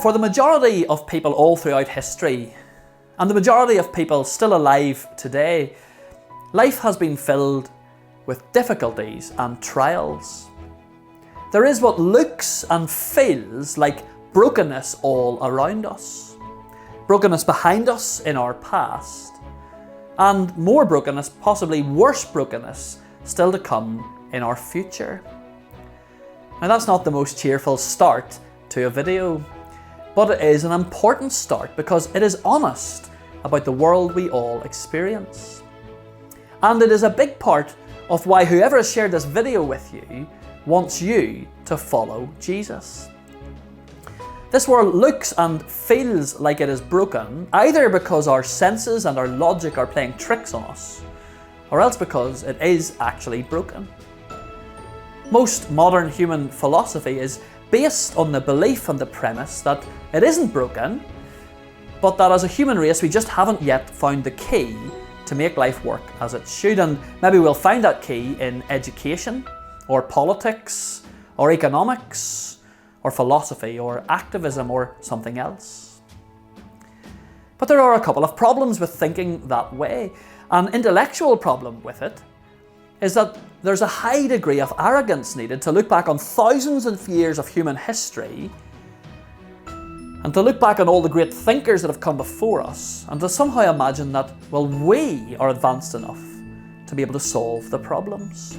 for the majority of people all throughout history, and the majority of people still alive today, life has been filled with difficulties and trials. There is what looks and feels like brokenness all around us. Brokenness behind us in our past, and more brokenness, possibly worse brokenness, still to come in our future. Now that's not the most cheerful start to a video, but it is an important start because it is honest about the world we all experience. And it is a big part of why whoever has shared this video with you wants you to follow Jesus. This world looks and feels like it is broken, either because our senses and our logic are playing tricks on us, or else because it is actually broken. Most modern human philosophy is based on the belief and the premise that it isn't broken, but that as a human race we just haven't yet found the key to make life work as it should. And maybe we'll find that key in education, or politics, or economics, or philosophy, or activism, or something else. But there are a couple of problems with thinking that way. An intellectual problem with it is that there's a high degree of arrogance needed to look back on thousands of years of human history, and to look back on all the great thinkers that have come before us, and to somehow imagine that, well, we are advanced enough to be able to solve the problems.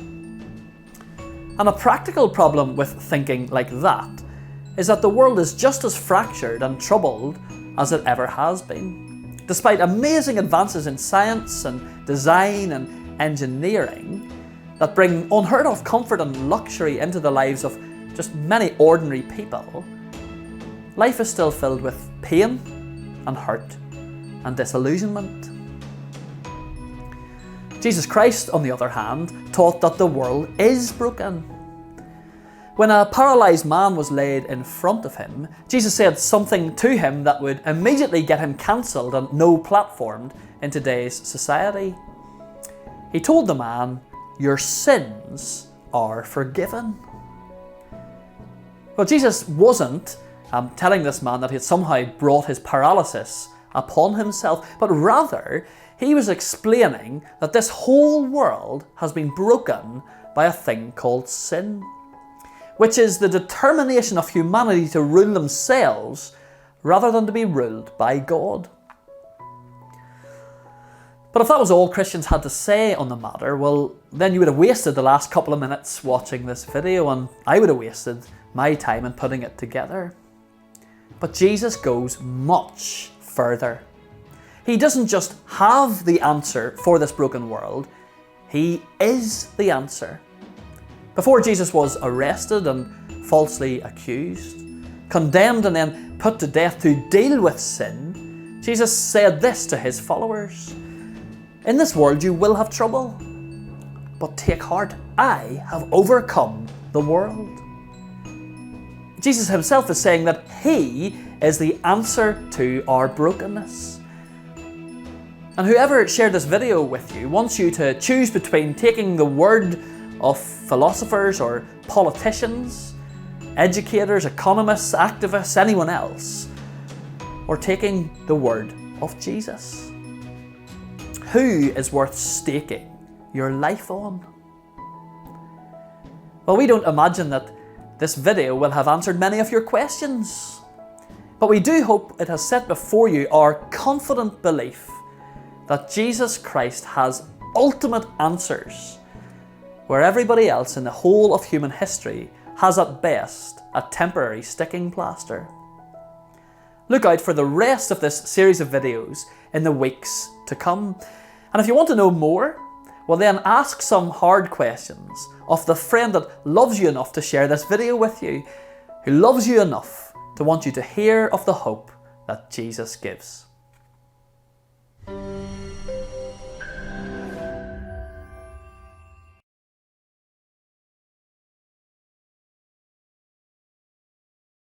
And a practical problem with thinking like that is that the world is just as fractured and troubled as it ever has been. Despite amazing advances in science and design and engineering that bring unheard of comfort and luxury into the lives of just many ordinary people, life is still filled with pain and hurt and disillusionment. Jesus Christ, on the other hand, taught that the world is broken. When a paralysed man was laid in front of him, Jesus said something to him that would immediately get him cancelled and no platformed in today's society. He told the man, "Your sins are forgiven." Well, Jesus wasn't telling this man that he had somehow brought his paralysis upon himself, but rather he was explaining that this whole world has been broken by a thing called sin, which is the determination of humanity to rule themselves rather than to be ruled by God. But if that was all Christians had to say on the matter, well, then you would have wasted the last couple of minutes watching this video, and I would have wasted my time in putting it together. But Jesus goes much further. He doesn't just have the answer for this broken world, he is the answer. Before Jesus was arrested and falsely accused, condemned and then put to death to deal with sin, Jesus said this to his followers: "In this world you will have trouble, but take heart, I have overcome the world." Jesus himself is saying that he is the answer to our brokenness. And whoever shared this video with you wants you to choose between taking the word of philosophers or politicians, educators, economists, activists, anyone else, or taking the word of Jesus. Who is worth staking your life on? Well, we don't imagine that this video will have answered many of your questions, but we do hope it has set before you our confident belief that Jesus Christ has ultimate answers, where everybody else in the whole of human history has at best a temporary sticking plaster. Look out for the rest of this series of videos in the weeks to come. And if you want to know more, well then ask some hard questions of the friend that loves you enough to share this video with you, who loves you enough to want you to hear of the hope that Jesus gives.